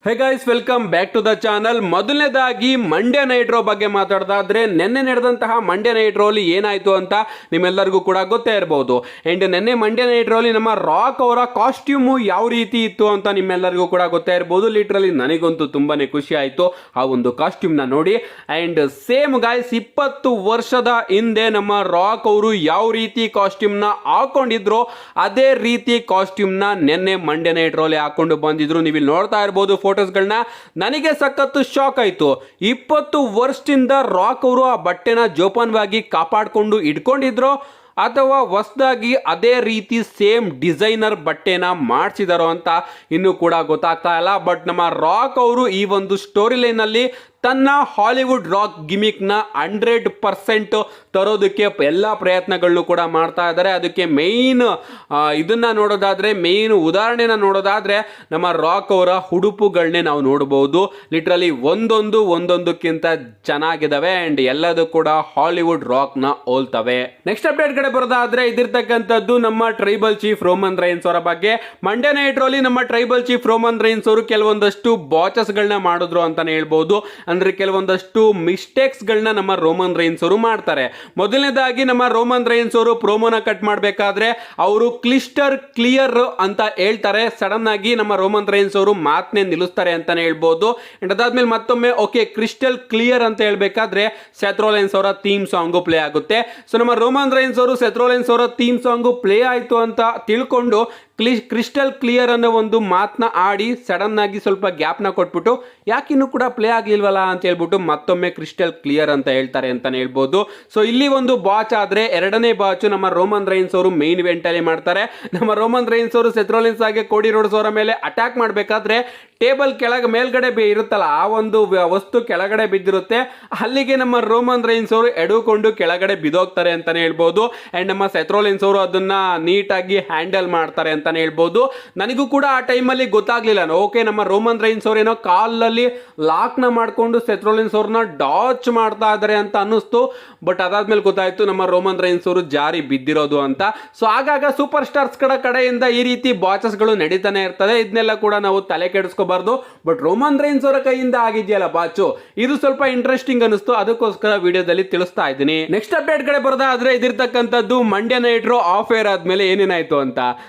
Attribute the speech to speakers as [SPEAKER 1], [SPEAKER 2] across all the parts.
[SPEAKER 1] Hey guys, welcome back to the channel. ಮೊದಲನೇದಾಗಿ Monday night rho ಬಗ್ಗೆ ಮಾತಾಡೋದಾದ್ರೆ, ನಿನ್ನೆ ನಡೆದಂತಹ ಮಂಡ್ಯ ನೈಟ್ ರೋಲಿ ಏನಾಯ್ತು ಅಂತ ನಿಮ್ಮೆಲ್ಲರಿಗೂ ಕೂಡ ಗೊತ್ತೇ ಇರಬಹುದು. ಅಂಡ್ ನಿನ್ನೆ ಮಂಡ್ಯ ನೈಟ್ ರೋಲಿ ನಮ್ಮ ರಾಕ್ ಅವರ ಕಾಸ್ಟ್ಯೂಮು ಯಾವ ರೀತಿ ಇತ್ತು ಅಂತ ನಿಮ್ಮೆಲ್ಲರಿಗೂ ಕೂಡ ಗೊತ್ತೇ ಇರಬಹುದು. ಲಿಟ್ರಲಿ ನನಗಂತೂ ತುಂಬಾನೇ ಖುಷಿ ಆಯ್ತು ಆ ಒಂದು ಕಾಸ್ಟ್ಯೂಮ್ನ ನೋಡಿ. ಅಂಡ್ ಸೇಮ್ ಗೈಸ್, 20 ವರ್ಷದ ಹಿಂದೆ ನಮ್ಮ ರಾಕ್ ಅವರು ಯಾವ ರೀತಿ ಕಾಸ್ಟ್ಯೂಮ್ನ ಹಾಕೊಂಡಿದ್ರು ಅದೇ ರೀತಿ ಕಾಸ್ಟ್ಯೂಮ್ನ ನಿನ್ನೆ ಮಂಡ್ಯ ನೈಟ್ ರೋಲಿ ಹಾಕೊಂಡು ಬಂದಿದ್ರು. ನೀವು ಇಲ್ಲಿ ನೋಡ್ತಾ ಇರಬಹುದು ಫೋಟೋಸ್ಗಳನ್ನ. ನನಗೆ ಸಖತ್ತು ಶಾಕ್ ಆಯ್ತು. 20 ವರ್ಷದಿಂದ ರಾಕ್ ಅವರು ಆ ಬಟ್ಟೆನ ಜೋಪಾನವಾಗಿ ಕಾಪಾಡಿಕೊಂಡು ಇಟ್ಕೊಂಡಿದ್ರು ಅಥವಾ ಹೊಸದಾಗಿ ಅದೇ ರೀತಿ ಸೇಮ್ ಡಿಸೈನರ್ ಬಟ್ಟೆನ ಮಾಡಿಸಿದಾರೋ ಅಂತ ಇನ್ನೂ ಕೂಡ ಗೊತ್ತಾಗ್ತಾ ಇಲ್ಲ. ಬಟ್ ನಮ್ಮ ರಾಕ್ ಅವರು ಈ ಒಂದು ಸ್ಟೋರಿ ಲೈನಲ್ಲಿ ತನ್ನ ಹಾಲಿವುಡ್ ರಾಕ್ ಗಿಮಿಕ್ನ 100% ತರೋದಕ್ಕೆ ಎಲ್ಲ ಪ್ರಯತ್ನಗಳನ್ನು ಕೂಡ ಮಾಡ್ತಾ ಇದ್ದಾರೆ. ಅದಕ್ಕೆ ಮೇಯ್ನ್ ಇದನ್ನ ನೋಡೋದಾದ್ರೆ, ಮೇಯ್ನ್ ಉದಾಹರಣೆನ ನೋಡೋದಾದ್ರೆ ನಮ್ಮ ರಾಕ್ ಅವರ ಉಡುಪುಗಳನ್ನೇ ನಾವು ನೋಡಬಹುದು. ಲಿಟ್ರಲಿ ಒಂದೊಂದಕ್ಕಿಂತ ಚೆನ್ನಾಗಿದ್ದಾವೆ ಅಂಡ್ ಎಲ್ಲದೂ ಕೂಡ ಹಾಲಿವುಡ್ ರಾಕ್ ನ ಹೋಲ್ತವೆ. ನೆಕ್ಸ್ಟ್ ಅಪ್ಡೇಟ್ ಕಡೆ ಬರೋದಾದ್ರೆ, ಇದಿರ್ತಕ್ಕಂಥದ್ದು ನಮ್ಮ ಟ್ರೈಬಲ್ ಚೀಫ್ ರೋಮನ್ ರೈನ್ಸ್ ಅವರ ಬಗ್ಗೆ. ಮಂಡ್ಯ ನೈಟ್ ರೋಲಿ ನಮ್ಮ ಟ್ರೈಬಲ್ ಚೀಫ್ ರೋಮನ್ ರೈನ್ಸ್ ಅವರು ಕೆಲವೊಂದಷ್ಟು ಬಾಚಸ್ ಗಳನ್ನ ಮಾಡಿದ್ರು ಅಂತಾನೆ ಹೇಳ್ಬಹುದು. ಅಂದ್ರೆ ಕೆಲವೊಂದಷ್ಟು ಮಿಸ್ಟೇಕ್ಸ್ ಗಳನ್ನ ನಮ್ಮ ರೋಮನ್ ರೈನ್ಸ್ ಅವರು ಮಾಡ್ತಾರೆ. ಮೊದಲನೇದಾಗಿ ನಮ್ಮ ರೋಮನ್ ರೈನ್ಸ್ ಅವರು ಪ್ರೋಮೋನ ಕಟ್ ಮಾಡಬೇಕಾದ್ರೆ ಅವರು ಕ್ಲಿಯರ್ ಅಂತ ಹೇಳ್ತಾರೆ. ಸಡನ್ ಆಗಿ ನಮ್ಮ ರೋಮನ್ ರೈನ್ಸ್ ಅವರು ಮಾತನ್ನೇ ನಿಲ್ಲಿಸ್ತಾರೆ ಅಂತಾನೆ ಹೇಳ್ಬಹುದು. ಅದಾದ್ಮೇಲೆ ಮತ್ತೊಮ್ಮೆ ಓಕೆ ಕ್ರಿಸ್ಟಲ್ ಕ್ಲಿಯರ್ ಅಂತ ಹೇಳ್ಬೇಕಾದ್ರೆ ಸೆಥ್ರೋಲೆನ್ಸ್ ಅವರ ಥೀಮ್ ಸಾಂಗು ಪ್ಲೇ ಆಗುತ್ತೆ. ಸೊ ನಮ್ಮ ರೋಮನ್ ರೈನ್ಸ್ ಅವರು ಸೆಥ್ರೋಲೆನ್ಸ್ ಅವರ ಥೀಮ್ ಸಾಂಗು ಪ್ಲೇ ಆಯ್ತು ಅಂತ ತಿಳ್ಕೊಂಡು ಕ್ರಿಸ್ಟಲ್ ಕ್ಲಿಯರ್ ಅನ್ನೋ ಒಂದು ಮಾತನ್ನ ಆಡಿ ಸಡನ್ ಆಗಿ ಸ್ವಲ್ಪ ಗ್ಯಾಪ್ನ ಕೊಟ್ಬಿಟ್ಟು ಯಾಕಿನ್ನೂ ಕೂಡ ಪ್ಲೇ ಆಗ್ಲಿಲ್ವಲ್ಲ ಅಂತ ಹೇಳ್ಬಿಟ್ಟು ಮತ್ತೊಮ್ಮೆ ಕ್ರಿಸ್ಟಲ್ ಕ್ಲಿಯರ್ ಅಂತ ಹೇಳ್ತಾರೆ ಅಂತಾನೆ ಹೇಳ್ಬೋದು. ಸೊ ಇಲ್ಲಿ ಒಂದು ಬಾಚ್ ಆದ್ರೆ ಎರಡನೇ ಬಾಚು ನಮ್ಮ ರೋಮನ್ ರೈನ್ಸ್ ಅವರು ಮೇನ್ ಇವೆಂಟ್ ಅಲ್ಲಿ ಮಾಡ್ತಾರೆ. ನಮ್ಮ ರೋಮನ್ ರೈನ್ಸ್ ಅವರು ಸೆಥ್ರೋಲೆನ್ಸ್ ಆಗಿ ಕೋಡಿ ರೋಡ್ಸ್ ಅವರ ಮೇಲೆ ಅಟ್ಯಾಕ್ ಮಾಡಬೇಕಾದ್ರೆ ಟೇಬಲ್ ಮೇಲ್ಗಡೆ ಇರುತ್ತಲ್ಲ, ಆ ಒಂದು ವಸ್ತು ಕೆಳಗಡೆ ಬಿದ್ದಿರುತ್ತೆ. ಅಲ್ಲಿಗೆ ನಮ್ಮ ರೋಮನ್ ರೈನ್ಸ್ ಅವರು ಎಡುಕೊಂಡು ಕೆಳಗಡೆ ಬಿದ್ದೋಗ್ತಾರೆ ಅಂತಾನೆ ಹೇಳ್ಬೋದು. ಅಂಡ್ ನಮ್ಮ ಸೆಥ್ರೋಲೆನ್ಸ್ ಅವರು ಅದನ್ನ ನೀಟಾಗಿ ಹ್ಯಾಂಡಲ್ ಮಾಡ್ತಾರೆ ಅಂತಾನೆ ಹೇಳ್ಬೋದು. ನನಗೂ ಕೂಡ ಆ ಟೈಮಲ್ಲಿ ಗೊತ್ತಾಗ್ಲಿಲ್ಲ. ಓಕೆ ನಮ್ಮ ರೋಮನ್ ರೈನ್ಸ್ ಅವ್ರು ಏನೋ ಕಾಲಲ್ಲಿ ಲಾಕ್ ನ ಮಾಡ್ಕೊಂಡು ಸೆಥ್ರೋಲೆನ್ಸ್ ಅವ್ರನ್ನ ಡಾಚ್ ಮಾಡ್ತಾ ಇದಾರೆ ಅಂತ ಅನ್ನಿಸ್ತು. ಬಟ್ ಅದಾದ್ಮೇಲೆ ಗೊತ್ತಾಯ್ತು ನಮ್ಮ ರೋಮನ್ ರೈನ್ಸ್ ಅವರು ಜಾರಿ ಬಿದ್ದಿರೋದು ಅಂತ. ಸೊ ಆಗಾಗ ಸೂಪರ್ ಸ್ಟಾರ್ಸ್ ಕಡೆಯಿಂದ ಈ ರೀತಿ ಬಾಚಸ್ ಗಳು ನಡೀತಾನೆ ಇರ್ತದೆ. ಇದನ್ನೆಲ್ಲ ಕೂಡ ನಾವು ತಲೆ ಕೆಡಿಸ್ಕೋಬಾರ್ದು. ಬಟ್ ರೋಮನ್ ರೈನ್ಸ್ ಅವರ ಕೈಯಿಂದ ಆಗಿದೆಯಲ್ಲ ಬಾಚು, ಇದು ಸ್ವಲ್ಪ ಇಂಟ್ರೆಸ್ಟಿಂಗ್ ಅನಿಸ್ತು. ಅದಕ್ಕೋಸ್ಕರ ವಿಡಿಯೋದಲ್ಲಿ ತಿಳಿಸ್ತಾ ಇದ್ದೀನಿ. ನೆಕ್ಸ್ಟ್ ಅಪ್ಡೇಟ್ ಕಡೆ ಬರೋದಾದ್ರೆ, ಇದಿರ್ತಕ್ಕಂಥದ್ದು Mandya night rho off air ಆದ್ಮೇಲೆ ಏನೇನಾಯ್ತು ಅಂತ.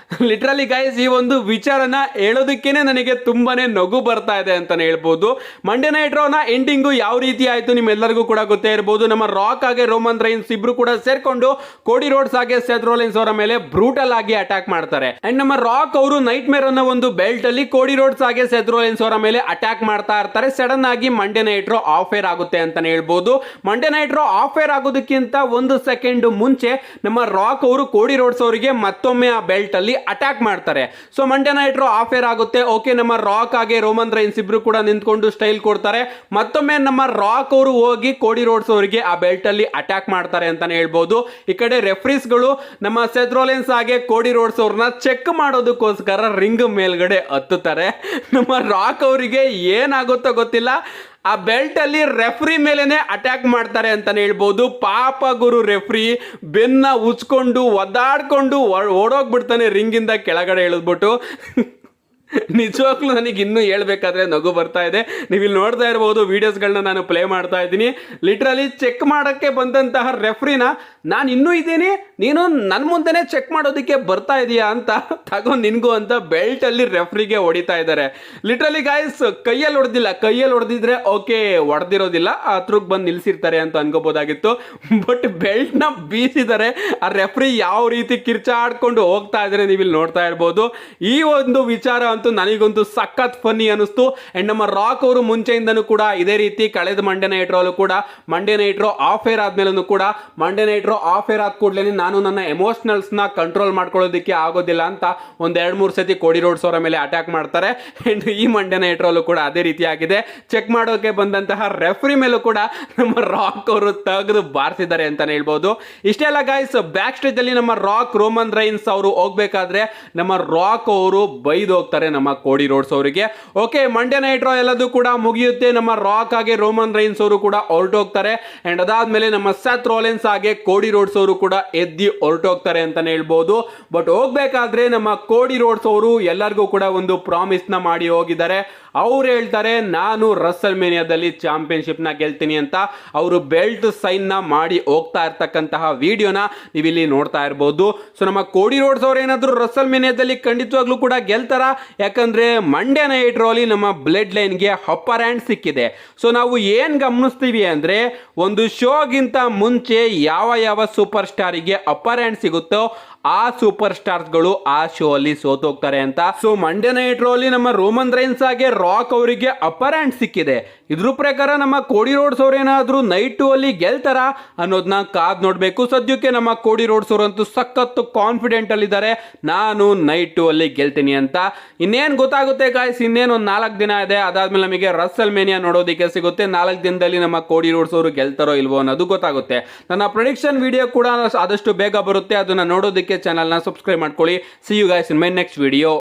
[SPEAKER 1] ಲಿಟ್ರಲಿ ಗೈಸ್, ಈ ಒಂದು ವಿಚಾರನ ಹೇಳೋದಕ್ಕೇನೆ ನನಗೆ ತುಂಬಾನೇ ನಗು ಬರ್ತಾ ಇದೆ ಅಂತಾನೆ ಹೇಳ್ಬೋದು. ಮಂಡ್ಯ ನೈಟ್ ರೋನ ಎಂಡಿಂಗು ಯಾವ ರೀತಿ ಆಯ್ತು ನಿಮ್ಮೆಲ್ಲರಿಗೂ ಕೂಡ ಗೊತ್ತೇ ಇರಬಹುದು. ನಮ್ಮ ರಾಕ್ ಆಗಿ ರೋಮನ್ ರೈನ್ಸ್ ಇಬ್ರು ಕೂಡ ಸೇರ್ಕೊಂಡು ಕೋಡಿ ರೋಡ್ಸ್ ಆಗಿ ಸೆಥ್ರೋಲೆನ್ಸ್ ಅವರ ಮೇಲೆ ಬ್ರೂಟಲ್ ಆಗಿ ಅಟ್ಯಾಕ್ ಮಾಡ್ತಾರೆ. ಅಂಡ್ ನಮ್ಮ ರಾಕ್ ಅವರು ನೈಟ್ ಮೇರ್ ಅನ್ನೋ ಒಂದು ಬೆಲ್ಟ್ ಅಲ್ಲಿ ಕೋಡಿ ರೋಡ್ಸ್ ಆಗಿ ಸೆಥ್ರೋಲೆನ್ಸ್ ಅವರ ಮೇಲೆ ಅಟ್ಯಾಕ್ ಮಾಡ್ತಾ ಇರ್ತಾರೆ. ಸಡನ್ ಆಗಿ Mandya night rho off air ಆಗುತ್ತೆ ಅಂತಾನೆ ಹೇಳ್ಬೋದು. Mandya night rho off air ಆಗೋದಕ್ಕಿಂತ 1 ಸೆಕೆಂಡ್ ಮುಂಚೆ ನಮ್ಮ ರಾಕ್ ಅವರು ಕೋಡಿ ರೋಡ್ಸ್ ಅವರಿಗೆ ಮತ್ತೊಮ್ಮೆ ಆ ಬೆಲ್ಟ್ ಅಲ್ಲಿ ಅಟ್ಯಾಕ್ ಮಾಡ್ತಾರೆ. So Monday night rho off air ಆಗುತ್ತೆ. ಓಕೆ ನಮ್ಮ ರಾಕ್ ಆಗಿ ರೋಮನ್ ರೈನ್ಸ್ ಇಬ್ರು ಕೂಡ ನಿಂತ್ಕೊಂಡು ಸ್ಟೈಲ್ ಕೊಡ್ತಾರೆ. ಮತ್ತೊಮ್ಮೆ ನಮ್ಮ ರಾಕ್ ಅವರು ಹೋಗಿ ಕೋಡಿ ರೋಡ್ಸ್ ಅವರಿಗೆ ಆ ಬೆಲ್ಟ್ ಅಲ್ಲಿ ಅಟ್ಯಾಕ್ ಮಾಡ್ತಾರೆ ಅಂತಾನೆ ಹೇಳ್ಬೋದು. ಈ ಕಡೆ ರೆಫ್ರೀಸ್ ಗಳು ನಮ್ಮ ಸೆಥ್ರೋಲೆನ್ಸ್ ಆಗಿ ಕೋಡಿ ರೋಡ್ಸ್ ಅವ್ರನ್ನ ಚೆಕ್ ಮಾಡೋದಕ್ಕೋಸ್ಕರ ರಿಂಗ್ ಮೇಲ್ಗಡೆ ಹತ್ತುತ್ತಾರೆ. ನಮ್ಮ ರಾಕ್ ಅವರಿಗೆ ಏನಾಗುತ್ತೋ ಗೊತ್ತಿಲ್ಲ, ಆ ಬೆಲ್ಟ್ ಅಲ್ಲಿ ರೆಫ್ರಿ ಮೇಲೆನೆ ಅಟ್ಯಾಕ್ ಮಾಡ್ತಾರೆ ಅಂತಾನೆ ಹೇಳ್ಬೋದು. ಪಾಪ ಗುರು ರೆಫ್ರಿ ಬೆನ್ನ ಉಚ್ಕೊಂಡು ಒದ್ದಾಡ್ಕೊಂಡು ಓಡೋಗ್ಬಿಡ್ತಾನೆ ರಿಂಗಿಂದ ಕೆಳಗಡೆ ಇಳಿದ್ಬಿಟ್ಟು. ನಿಜವಾಗ್ಲೂ ನನಗೆ ಇನ್ನೂ ಹೇಳ್ಬೇಕಾದ್ರೆ ನಗು ಬರ್ತಾ ಇದೆ. ನೀವು ಇಲ್ಲಿ ನೋಡ್ತಾ ಇರಬಹುದು ವಿಡಿಯೋಸ್ಗಳನ್ನ ನಾನು ಪ್ಲೇ ಮಾಡ್ತಾ ಇದ್ದೀನಿ. ಲಿಟ್ರಲಿ ಚೆಕ್ ಮಾಡೋಕ್ಕೆ ಬಂದಂತಹ ರೆಫ್ರಿನ ನಾನು ಇನ್ನೂ ಇದ್ದೀನಿ, ನೀನು ನನ್ನ ಮುಂದೆನೆ ಚೆಕ್ ಮಾಡೋದಕ್ಕೆ ಬರ್ತಾ ಇದೀಯಾ ಅಂತ ತಗೊಂಡು ನಿನ್ಗೂ ಅಂತ ಬೆಲ್ಟ್ ಅಲ್ಲಿ ರೆಫ್ರಿಗೆ ಹೊಡಿತಾ ಇದ್ದಾರೆ. ಲಿಟ್ರಲಿ ಗಾಯ್ಸ್, ಕೈಯಲ್ಲಿ ಹೊಡೆದಿದ್ರೆ ಓಕೆ, ಹೊಡೆದಿರೋದಿಲ್ಲ, ಹತ್ರಕ್ಕೆ ಬಂದು ನಿಲ್ಸಿರ್ತಾರೆ ಅಂತ ಅನ್ಕೋಬಹುದಾಗಿತ್ತು. ಬಟ್ ಬೆಲ್ಟ್ ನ ಬೀಸಿದ್ದಾರೆ. ಆ ರೆಫ್ರಿ ಯಾವ ರೀತಿ ಕಿರ್ಚಾಡ್ಕೊಂಡು ಹೋಗ್ತಾ ಇದ್ದಾರೆ ನೀವು ಇಲ್ಲಿ ನೋಡ್ತಾ ಇರ್ಬೋದು. ಈ ಒಂದು ವಿಚಾರ ಅಂತೂ ನನಗಂತೂ ಸಖತ್ ಫನ್ನಿ ಅನಿಸ್ತು. ಅಂಡ್ ನಮ್ಮ ರಾಕ್ ಅವರು ಮುಂಚೆಯಿಂದನೂ ಕೂಡ ಇದೇ ರೀತಿ ಕಳೆದ ಮಂಡ್ಯ ನೈಟ್ ರೋ ಕೂಡ, Mandya night rho off air ಆದ್ಮೇಲೂ ಕೂಡ, Mandya night rho off air ಆದ ಕೂಡಲೇ ನಾನು ನನ್ನ ಎಮೋಷನಲ್ಸ್ ನ ಕಂಟ್ರೋಲ್ ಮಾಡ್ಕೊಳ್ಳೋದಕ್ಕೆ ಆಗೋದಿಲ್ಲ ಅಂತ 1-2-3 ಸತಿ ಕೋಡಿ ರೋಡ್ಸ್ ಅವರ ಮೇಲೆ ಅಟ್ಯಾಕ್ ಮಾಡ್ತಾರೆ. ಅಂಡ್ ಈ ಮಂಡ್ಯ ನೈಟ್ ರೋಲು ಕೂಡ ಅದೇ ರೀತಿ ಆಗಿದೆ. ಚೆಕ್ ಮಾಡೋಕೆ ಬಂದಂತಹ ರೆಫ್ರಿ ಮೇಲೂ ಕೂಡ ನಮ್ಮ ರಾಕ್ ಅವರು ತೆಗೆದು ಬಾರಿಸಿದ್ದಾರೆ ಅಂತಾನೆ ಹೇಳ್ಬೋದು. ಇಷ್ಟೆಲ್ಲ ಗೈಸ್, ಬ್ಯಾಕ್ ಸ್ಟೇಜ್ ಅಲ್ಲಿ ನಮ್ಮ ರಾಕ್ ರೋಮನ್ ರೈನ್ಸ್ ಅವರು ಹೋಗ್ಬೇಕಾದ್ರೆ ನಮ್ಮ ರಾಕ್ ಅವರು ಬೈದು ಹೋಗ್ತಾರೆ ನಮ್ಮ ಕೋಡಿ ರೋಡ್ಸ್ ಅವರಿಗೆ. ಓಕೆ, ಮಂಡ್ಯ ನೈಟ್ ರಾ ಎಲ್ಲದೂ ಕೂಡ ಮುಗಿಯುತ್ತೆ. ನಮ್ಮ ರಾಕ್ ಹಾಗೆ ರೋಮನ್ ರೈನ್ಸ್ ಅವರು ಕೂಡ ಹೊರಟೋಗ್ತಾರೆ. ಅಂಡ್ ಅದಾದ್ಮೇಲೆ ನಮ್ಮ ಸೆತ್ ರೋಲೆನ್ಸ್ ಹಾಗೆ ಕೋಡಿ ರೋಡ್ಸ್ ಅವರು ಕೂಡ ಎದ್ದಿ ಹೊರಟೋಗ್ತಾರೆ ಅಂತಾನೆ ಹೇಳ್ಬೋದು. ಬಟ್ ಹೋಗ್ಬೇಕಾದ್ರೆ ನಮ್ಮ ಕೋಡಿ ರೋಡ್ಸ್ ಅವರು ಎಲ್ಲರಿಗೂ ಕೂಡ ಒಂದು ಪ್ರಾಮಿಸ್ ನ ಮಾಡಿ ಹೋಗಿದ್ದಾರೆ. ಅವ್ರು ಹೇಳ್ತಾರೆ, ನಾನು ರಸಲ್ ಮೇನಿಯಾದಲ್ಲಿ ಚಾಂಪಿಯನ್ಶಿಪ್ ನ ಗೆಲ್ತೀನಿ ಅಂತ. ಅವರು ಬೆಲ್ಟ್ ಸೈನ್ ನ ಮಾಡಿ ಹೋಗ್ತಾ ಇರ್ತಕ್ಕಂತಹ ವಿಡಿಯೋನ ನೀವಿಲ್ಲಿ ನೋಡ್ತಾ ಇರಬಹುದು. ಸೊ ನಮ್ಮ ಕೋಡಿ ರೋಡ್ಸ್ ಅವ್ರು ಏನಾದ್ರು ರಸಲ್ ಮೇನಿಯಾದಲ್ಲಿ ಖಂಡಿತವಾಗ್ಲೂ ಕೂಡ ಗೆಲ್ತಾರ, ಯಾಕಂದ್ರೆ ಮಂಡ್ಯ ನೈಟ್ ರೋಲಿ ನಮ್ಮ ಬ್ಲಡ್ ಲೈನ್ಗೆ ಅಪ್ಪರ್ ಹ್ಯಾಂಡ್ ಸಿಕ್ಕಿದೆ. ಸೊ ನಾವು ಏನ್ ಗಮನಿಸ್ತೀವಿ ಅಂದ್ರೆ, ಒಂದು ಶೋಗಿಂತ ಮುಂಚೆ ಯಾವ ಸೂಪರ್ ಸ್ಟಾರಿಗೆ ಅಪ್ಪರ್ ಹ್ಯಾಂಡ್ ಸಿಗುತ್ತೋ ಆ ಸೂಪರ್ ಸ್ಟಾರ್ಸ್ಗಳು ಆ ಶೋ ಅಲ್ಲಿ ಸೋತೋಗ್ತಾರೆ ಅಂತ. ಸೊ ಮಂಡ್ಯ ನೈಟ್ ರೋ ಅಲ್ಲಿ ನಮ್ಮ ರೋಮನ್ ರೈನ್ಸ್ ಹಾಗೆ ರಾಕ್ ಅವರಿಗೆ ಅಪ್ಪರ್ ಹ್ಯಾಂಡ್ ಸಿಕ್ಕಿದೆ. ಇದ್ರ ಪ್ರಕಾರ ನಮ್ಮ ಕೋಡಿ ರೋಡ್ಸ್ ಅವ್ರು ಏನಾದ್ರು ನೈಟ್ 2 ಅಲ್ಲಿ ಗೆಲ್ತಾರ ಅನ್ನೋದನ್ನ ಕಾದ್ ನೋಡ್ಬೇಕು. ಸದ್ಯಕ್ಕೆ ನಮ್ಮ ಕೋಡಿ ರೋಡ್ಸ್ ಅವರಂತೂ ಸಖತ್ತು ಕಾನ್ಫಿಡೆಂಟ್ ಅಲ್ಲಿ ಇದ್ದಾರೆ, ನಾನು ನೈಟ್ 2 ಅಲ್ಲಿ ಗೆಲ್ತೀನಿ ಅಂತ. ಇನ್ನೇನ್ ಗೊತ್ತಾಗುತ್ತೆ ಗಾಯ್ಸ್, ಇನ್ನೇನು ಒಂದು 4 ದಿನ ಇದೆ. ಅದಾದ್ಮೇಲೆ ನಮಗೆ ರಸಲ್ ಮೇನಿಯಾ ನೋಡೋದಕ್ಕೆ ಸಿಗುತ್ತೆ. 4 ದಿನದಲ್ಲಿ ನಮ್ಮ ಕೋಡಿ ರೋಡ್ಸ್ ಅವರು ಗೆಲ್ತಾರೋ ಇಲ್ವೋ ಅನ್ನೋದು ಗೊತ್ತಾಗುತ್ತೆ. ನನ್ನ ಪ್ರೆಡಿಕ್ಷನ್ ವಿಡಿಯೋ ಕೂಡ ಆದಷ್ಟು ಬೇಗ ಬರುತ್ತೆ, ಅದನ್ನ ನೋಡೋದಕ್ಕೆ ಚಾನಲ್ನ ಸಬ್ಸ್ಕ್ರೈಬ್ ಮಾಡ್ಕೊಳ್ಳಿ. See you guys in my next video.